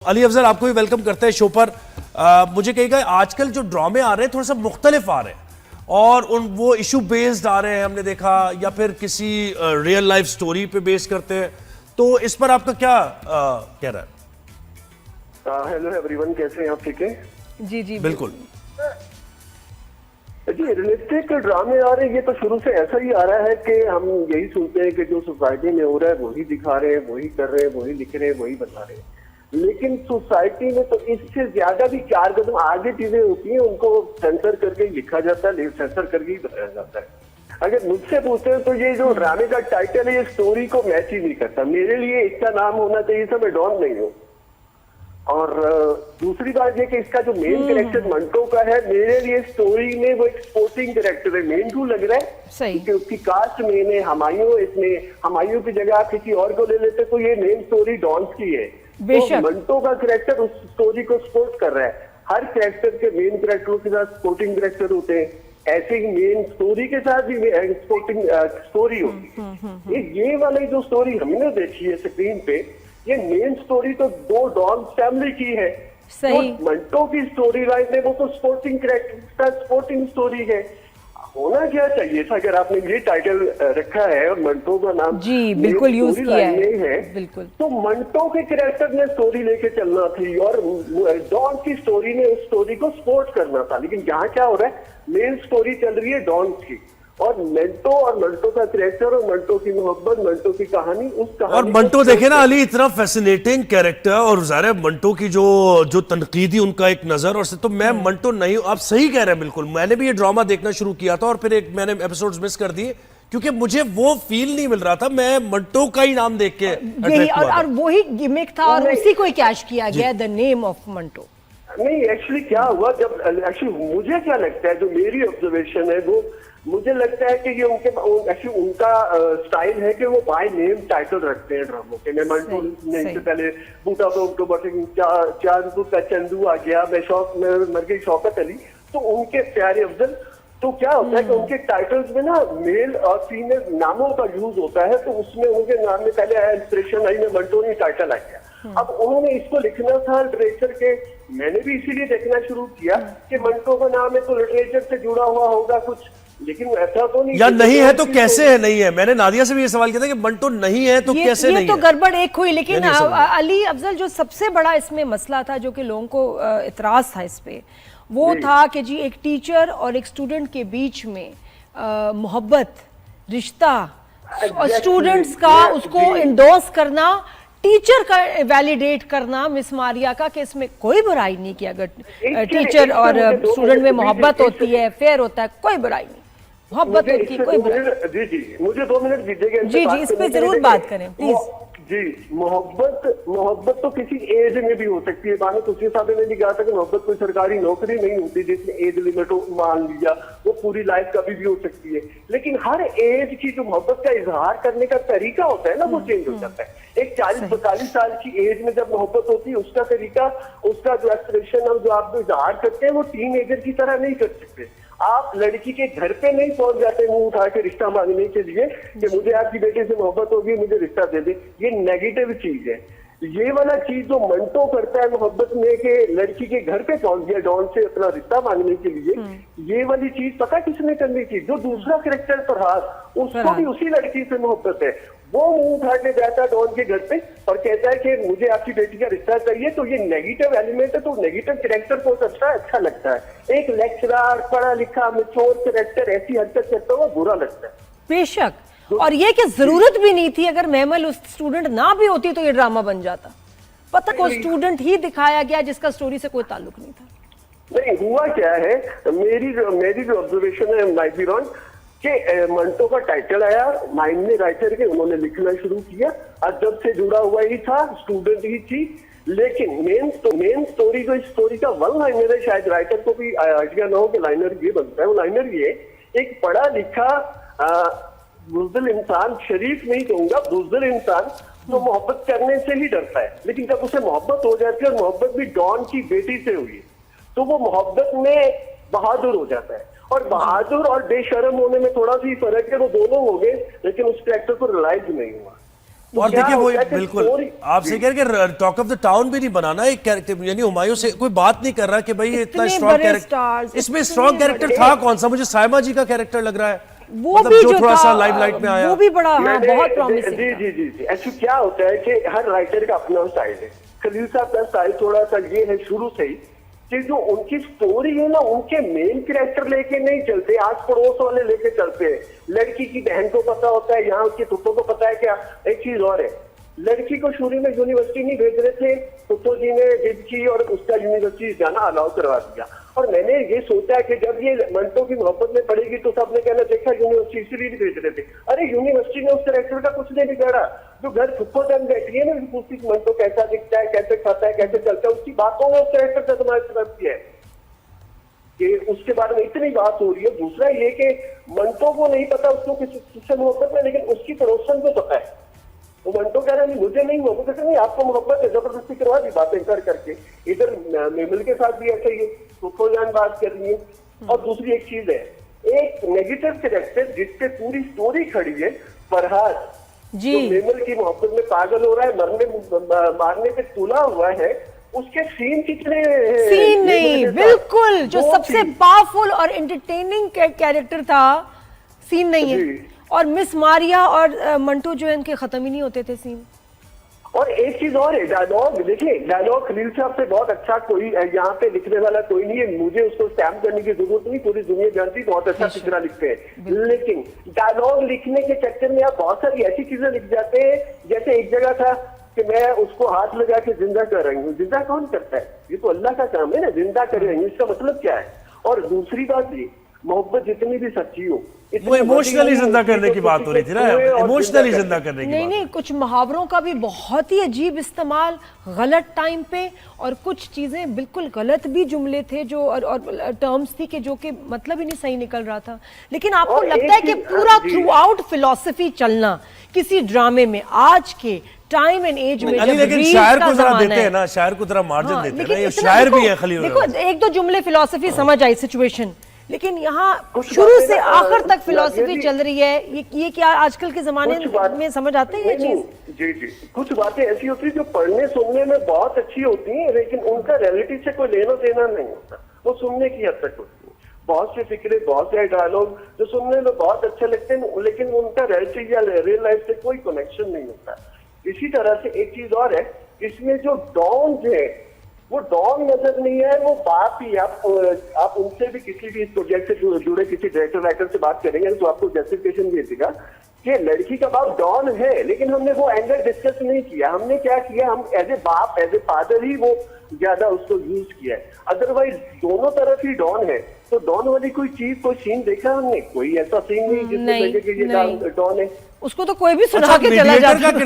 अली अफजल, आपको भी वेलकम करते हैं शो पर। मुझे कहेगा आजकल जो ड्रामे आ रहे हैं थोड़ा सा मुख्तलिफ आ रहे हैं और वो इशू बेस्ड आ रहे हैं, हमने देखा, या फिर किसी रियल लाइफ स्टोरी पे बेस करते हैं। तो इस पर आपका क्या कहना है? हेलो एवरीवन, कैसे हैं आप? ठीक है जी जी बिल्कुल जी। रियलिस्टिक ड्रामे आ रहे हैं, ये तो शुरू से ऐसा ही आ रहा है कि हम यही सुनते हैं कि जो सोसाइटी में हो रहा है वही दिखा रहे हैं, वही कर रहे हैं, वही लिख रहे हैं, वही बता रहे हैं। लेकिन सोसाइटी में तो इससे ज्यादा भी 4 कदम आगे चीजें होती हैं, उनको सेंसर करके ही लिखा जाता है, सेंसर करके ही बताया जाता है। अगर मुझसे पूछते हैं तो ये जो ड्रामे का टाइटल है ये स्टोरी को मैच ही नहीं करता। मेरे लिए इसका नाम होना चाहिए था मैं डॉन नहीं हूँ। और दूसरी बात ये कि इसका जो मेन कैरेक्टर मंटो का है, मेरे लिए स्टोरी में वो एक स्पोर्टिंग कैरेक्टर है। मेन क्यों लग रहा है? सही। क्योंकि उसकी कास्ट मेन है, हमायूं, इसमें हमायूं की जगह आप किसी और को ले लेते तो ये मेन स्टोरी डॉन्स की है। तो मंटो का कैरेक्टर उस स्टोरी को सपोर्ट कर रहा है। हर कैरेक्टर के मेन कैरेक्टरों के साथ सपोर्टिंग कैरेक्टर होते हैं, ऐसे ही मेन स्टोरी के साथ भी सपोर्टिंग स्टोरी होती है। ये वाली जो स्टोरी हमने देखी है स्क्रीन पे, ये मेन स्टोरी तो 2 डॉन फैमिली की है। सही। तो मंटो की स्टोरी लाइन है वो तो स्पोर्टिंग कैरेक्टर, स्पोर्टिंग स्टोरी है। होना क्या चाहिए था अगर आपने ये टाइटल रखा है और मंटो का नाम जी बिल्कुल यूज किया है बिल्कुल, तो मंटो के कैरेक्टर ने स्टोरी लेके चलना थी और डॉन की स्टोरी ने उस स्टोरी को सपोर्ट करना था। लेकिन यहाँ क्या हो रहा है, मेन स्टोरी चल रही है डॉन की और मंटो का कैरेक्टर और मंटो की मोहब्बत, मंटो की कहानी, उस कहानी और मंटो देखे ना अली, इतना फैसिनेटिंग कैरेक्टर, और ज़ाहिर है मंटो की जो तनकीदी उनका एक नजर, और तो मैं मंटो नहीं हूं। आप सही कह रहे हैं बिल्कुल। मैंने भी ये ड्रामा देखना शुरू किया था और फिर मैंने एपिसोड्स मिस कर दिए क्योंकि मुझे वो फील नहीं मिल रहा था। मैं मंटो का ही नाम देख के यही और वही गिमिक था और उसी को कैश किया गया, द नेम ऑफ मंटो। नहीं, एक्चुअली क्या हुआ, जब एक्चुअली मुझे क्या लगता है, जो मेरी ऑब्जर्वेशन है वो मुझे लगता है कि ये उनका स्टाइल है कि वो बाय नेम टाइटल रखते हैं ड्रामों के। मैं मंटो ने इससे पहले बूटा चांदू का चंदू आ गया, मैं मर गई शौकत अली, तो उनके प्यारे अफजल। तो क्या होता है कि उनके टाइटल्स में ना मेल और फीमेल नामों का यूज होता है, तो उसमें उनके नाम में पहले आया इंस्पिरेशन आई में मंटो ने टाइटल आ गया। अब उन्होंने इसको लिखना था लिटरेचर के, मैंने भी इसीलिए देखना शुरू किया कि मंटो का नाम है तो लिटरेचर से जुड़ा हुआ होगा कुछ, लेकिन ऐसा तो नहीं। या नहीं है तो कैसे है नहीं है? मैंने नादिया से भी ये सवाल किया था कि मंटो नहीं है तो कैसे नहीं है? ये तो गड़बड़ एक हुई। लेकिन अली अफजल, जो सबसे बड़ा इसमें मसला था, जो कि लोगों को इतराज था इस पे, वो था कि जी एक टीचर और एक स्टूडेंट के बीच में मोहब्बत, रिश्ता, और स्टूडेंट्स का उसको इंडोर्स करना, टीचर का वैलिडेट करना मिस मारिया का, कि इसमें कोई बुराई नहीं की। अगर टीचर और स्टूडेंट में मोहब्बत होती है, फेयर होता है, कोई बुराई नहीं, मोहब्बत होती है, कोई बुराई। जी मुझे 2 मिनट दीजिएगा। जी इस पे जरूर बात करें प्लीज। जी, मोहब्बत तो किसी एज में भी हो सकती है। मानो तुलसी साहब ने भी कहा था कि मोहब्बत कोई सरकारी नौकरी नहीं होती जिसमें एज लिमिट मान लिया, वो पूरी लाइफ कभी भी हो सकती है। लेकिन हर एज की जो मोहब्बत का इजहार करने का तरीका होता है ना, वो चेंज हो जाता है। एक 40-45 साल की एज में जब मोहब्बत होती है, उसका तरीका, उसका जो एक्सप्रेशन और जो आप जो इजहार करते हैं वो टीनएजर की तरह नहीं कर सकते। आप लड़की के घर पे नहीं पहुंच जाते मुंह उठा के रिश्ता मांगने के लिए कि मुझे आपकी बेटे से मोहब्बत होगी, मुझे रिश्ता दे दे। ये नेगेटिव चीज है। ये वाला चीज जो मंटो करता है मोहब्बत में कि लड़की के घर पे पहुंच गया डॉन से अपना रिश्ता मांगने के लिए, ये वाली चीज पता किसने करनी थी? जो दूसरा कैरेक्टर फरहाद, उसको भी उसी लड़की से मोहब्बत है। वो मुंह उठा के जाता है डॉन के घर पे और कहता है कि मुझे आपकी बेटी का रिश्ता चाहिए। तो ये नेगेटिव एलिमेंट है, तो नेगेटिव कैरेक्टर को अच्छा लगता है। एक लेक्चरर, पढ़ा लिखा, मैच्योर कैरेक्टर ऐसी हरकत करता हुआ बुरा लगता है। बेशक, और ये कि जरूरत भी नहीं थी। अगर महमल उस स्टूडेंट ना भी होती तो ये ड्रामा बन जाता। पता को स्टूडेंट ही दिखाया गया जिसका स्टोरी से कोई ताल्लुक नहीं था। नहीं, हुआ क्या है, मेरी जो ऑब्जर्वेशन है माइट बी रॉन्ग, कि मंटो का टाइटल आया, माइंड में राइटर के उन्होंने लिखना शुरू किया, अदब से जुड़ा हुआ ही था, स्टूडेंट ही थी। लेकिन मेन स्टोरी जो इस स्टोरी का वन लाइनर है, शायद राइटर को भी आइडिया ना हो कि लाइनर ये बनता है। वो लाइनर ये, एक पढ़ा लिखा बुज़दिल इंसान, शरीफ नहीं कहूंगा, बुज़दिल इंसान, तो मोहब्बत करने से ही डरता है। लेकिन जब उसे मोहब्बत हो जाती है और मोहब्बत भी डॉन की बेटी से हुई, तो वो मोहब्बत में बहादुर हो जाता है। और बहादुर और बेशर्म होने में थोड़ा सी फर्क है, वो दोनों हो गए, लेकिन उस कैरेक्टर को रियलाइज नहीं हुआ। तो और क्या देखिए वो होता है कि बिल्कुल story- आप सही कह रहे हैं कि टॉक ऑफ द टाउन भी नहीं बनाना एक कैरेक्टर, यानी हुमायूं से कोई बात नहीं कर रहा कि भाई ये इतना इतने स्ट्रॉन्ग बड़े कैरेक्टर, stars, इसमें इतने स्ट्रॉन्ग कैरेक्टर बड़े- था कौन सा? मुझे सायमा जी का कैरेक्टर लग रहा है, वो मतलब भी जो जो थोड़ा था सा लाइमलाइट में आया। वो भी बड़ा, हाँ, मैंने- बहुत प्रॉमिसिंग जी था। जी जी जी एक्चुअली क्या होता है कि हर राइटर का अपना स्टाइल है। खलील साहब का स्टाइल थोड़ा सा ये है शुरू से ही कि जो उनकी स्टोरी है ना, उनके मेन कैरेक्टर लेके नहीं चलते, आस पड़ोस वाले लेके चलते हैं। लड़की की बहन को पता होता है, यहाँ उसके तुप्पो को पता है क्या। एक चीज और है, लड़की को शुरू में यूनिवर्सिटी नहीं भेज रहे थे, तुप्पो जी ने जिद की और उसका यूनिवर्सिटी जाना अलाउ करवा दिया। और मैंने ये सोचा है कि जब ये मंटो की मोहब्बत में पड़ेगी तो सबने कहना देखा यूनिवर्सिटी इसलिए नहीं भेज रहे थे। अरे यूनिवर्सिटी ने उस कैरेक्टर का कुछ नहीं बिगाड़ा। जो घर तुप्पो जन बैठी है ना, उसकी मंटो कैसा दिखता है, कैसे खाता है, कैसे चलता है, उसकी बातों में उस कैरेक्टर का तुम्हारे तरफ किया है कि उसके बारे में इतनी बात हो रही है। दूसरा ये कि मंटो को नहीं पता उसको किससे मोहब्बत है, लेकिन उसकी पड़ोसन को पता है। वो मंटो कह रहा है मुझे नहीं हुआ, वो कहते नहीं आपको मोहब्बत है, जबरदस्ती करवा दी बातें कर करके। इधर मेमल के साथ भी ऐसा ही है, तो जान बात कर रही है। और दूसरी एक चीज है, एक नेगेटिव कैरेक्टर जिसपे पूरी स्टोरी खड़ी है, फरहाद जी। जो मेमल की मोहब्बत में पागल हो रहा है, मारने पे तुला हुआ है, उसके सीन कितने सीन नहीं, बिल्कुल जो दो सबसे सीन। पावरफुल और एंटरटेनिंग कैरेक्टर था, सीन नहीं है। जी। और मिस मारिया और मंटो जो है इनके खत्म ही नहीं होते थे सीन। और एक चीज और है, डायलॉग देखिए, डायलॉग खलील साहब से बहुत अच्छा कोई यहाँ पे लिखने वाला कोई नहीं है, मुझे उसको स्टैम्प करने की जरूरत नहीं, पूरी दुनिया जानती बहुत अच्छा पिक्चरा लिखते हैं। लेकिन डायलॉग लिखने के चक्कर में आप बहुत सारी ऐसी चीजें लिख जाते हैं, जैसे एक जगह था कि मैं उसको हाथ लगा के जिंदा कर रही हूँ। जिंदा कौन करता है? ये तो अल्लाह का काम है ना, जिंदा कर रही हूँ, इसका मतलब क्या है? और दूसरी बात ये, मोहब्बत जितनी भी सच्ची हो, वो इमोशनली जिंदा करने की बात हो रही थी ना, इमोशनली जिंदा करने की नहीं बात। नहीं, कुछ मुहावरों का भी बहुत ही अजीब इस्तेमाल गलत टाइम पे, और कुछ चीजें बिल्कुल गलत भी जुमले थे जो और टर्म्स थी कि जो कि मतलब ही नहीं सही निकल रहा था। लेकिन आपको और लगता है एक कि चीज- पूरा जी। थ्रू आउट फिलॉसफी चलना किसी ड्रामे में आज के टाइम एंड एज में, अली जब लेकिन रील्स शायर का को जरा जमाना देते है, हैं ना, शायर को जरा मार्जिन हाँ, देते हैं लेकिन ना, ये इतना शायर भी देखो- है खलील। देखो एक दो जुमले फिलॉसफी समझ आई सिचुएशन, लेकिन यहाँ कुछ शुरू बातें से ना, आखिर तक फिलॉसफी ये- चल रही है। ये क्या आजकल के जमाने कुछ बात- में समझ आते हैं ये नहीं, चीज? जी जी, कुछ बातें ऐसी होती है जो पढ़ने सुनने में बहुत अच्छी होती हैं, लेकिन उनका रियलिटी से कोई लेना देना नहीं होता, वो सुनने की हद तक होती है। बहुत से फिक्रे, बहुत से डायलॉग जो सुनने में बहुत अच्छे लगते हैं, लेकिन उनका रियलिटी या रियल लाइफ से कोई कनेक्शन नहीं होता। इसी तरह से एक चीज और है, इसमें जो डॉन है वो डॉन नजर नहीं है, वो बाप ही। आप उनसे भी किसी भी इस प्रोजेक्ट से जुड़े किसी डायरेक्टर राइटर से बात करेंगे तो आपको जस्टिफिकेशन भी देगा कि लड़की का बाप डॉन है, लेकिन हमने वो एंगल डिस्कस नहीं किया। हमने क्या किया, हम एज ए बाप, एज ए फादर ही वो ज्यादा उसको यूज किया है। अदरवाइज दोनों तरफ ही डॉन है, तो डॉन वाली कोई चीज, कोई सीन देखा हमने? कोई ऐसा सीन नहीं जिसमें नहीं, लगे कि ये नहीं। डॉन है। उसको तो कोई भी सुना अच्छा, के चला मीडिएटर जाता का